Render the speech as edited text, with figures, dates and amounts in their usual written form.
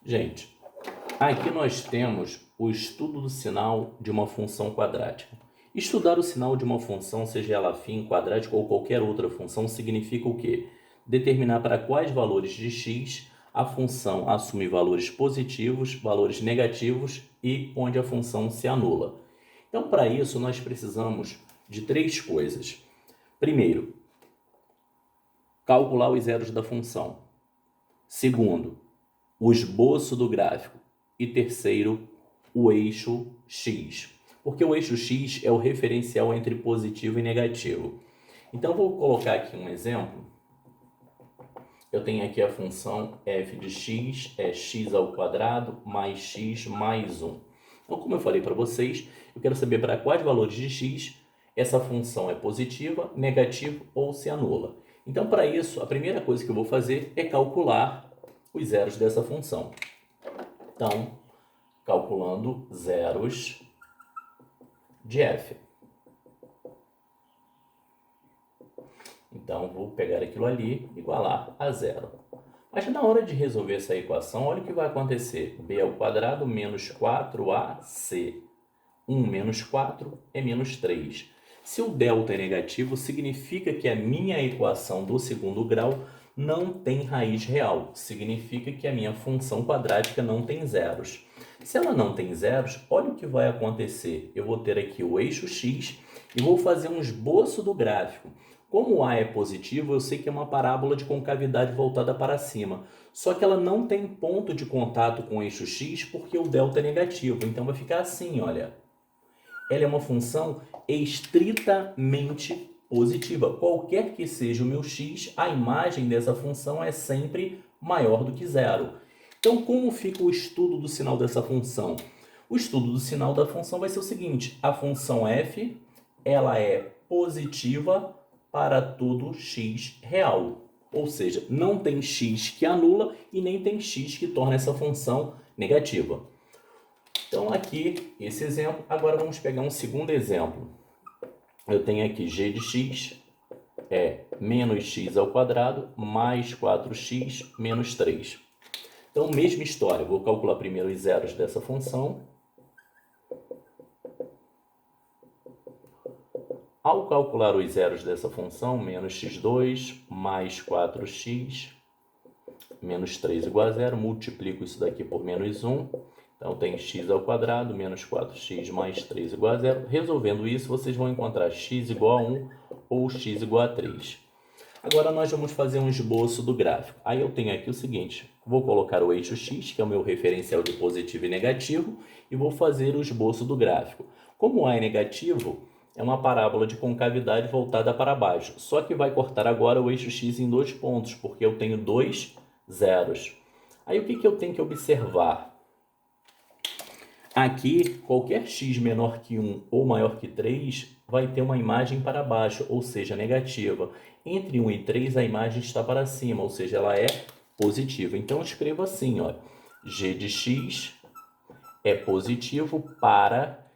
Gente, aqui nós temos o estudo do sinal de uma função quadrática. Estudar o sinal de uma função, seja ela afim, quadrática ou qualquer outra função, significa o quê? Determinar para quais valores de x a função assume valores positivos, valores negativos e onde a função se anula. Então, para isso, nós precisamos de três coisas. Primeiro, calcular os zeros da função. Segundo, o esboço do gráfico. E terceiro, o eixo x. Porque o eixo x é o referencial entre positivo e negativo. Então, vou colocar aqui um exemplo. Eu tenho aqui a função f de x, é x ao quadrado mais x mais 1. Então, como eu falei para vocês, eu quero saber para quais valores de x essa função é positiva, negativa ou se anula. Então, para isso, a primeira coisa que eu vou fazer é calcular os zeros dessa função. Então, calculando zeros de f. Então, vou pegar aquilo ali e igualar a zero. Mas na hora de resolver essa equação, olha o que vai acontecer. B ao quadrado menos 4ac. 1 menos 4 é menos 3. Se o delta é negativo, significa que a minha equação do segundo grau não tem raiz real. Significa que a minha função quadrática não tem zeros. Se ela não tem zeros, olha o que vai acontecer. Eu vou ter aqui o eixo x e vou fazer um esboço do gráfico. Como o A é positivo, eu sei que é uma parábola de concavidade voltada para cima. Só que ela não tem ponto de contato com o eixo x porque o delta é negativo. Então vai ficar assim, olha. Ela é uma função estritamente positiva. Qualquer que seja o meu x, a imagem dessa função é sempre maior do que zero. Então, como fica o estudo do sinal dessa função? O estudo do sinal da função vai ser o seguinte: a função f ela é positiva para todo x real. Ou seja, não tem x que anula e nem tem x que torna essa função negativa. Então, aqui, esse exemplo. Agora, vamos pegar um segundo exemplo. Eu tenho aqui g de x é menos x ao quadrado mais 4x menos 3. Então, mesma história. Vou calcular primeiro os zeros dessa função. Ao calcular os zeros dessa função, menos x2 mais 4x menos 3 igual a zero, multiplico isso daqui por menos 1. Então, tem x ao quadrado menos 4x mais 3 igual a zero. Resolvendo isso, vocês vão encontrar x igual a 1 ou x igual a 3. Agora, nós vamos fazer um esboço do gráfico. Aí eu tenho aqui o seguinte, vou colocar o eixo x, que é o meu referencial de positivo e negativo, e vou fazer o esboço do gráfico. Como A é negativo, é uma parábola de concavidade voltada para baixo. Só que vai cortar agora o eixo x em dois pontos, porque eu tenho dois zeros. Aí o que eu tenho que observar? Aqui, qualquer x menor que 1 ou maior que 3 vai ter uma imagem para baixo, ou seja, negativa. Entre 1 e 3 a imagem está para cima, ou seja, ela é positiva. Então, eu escrevo assim, ó, g de x é positivo para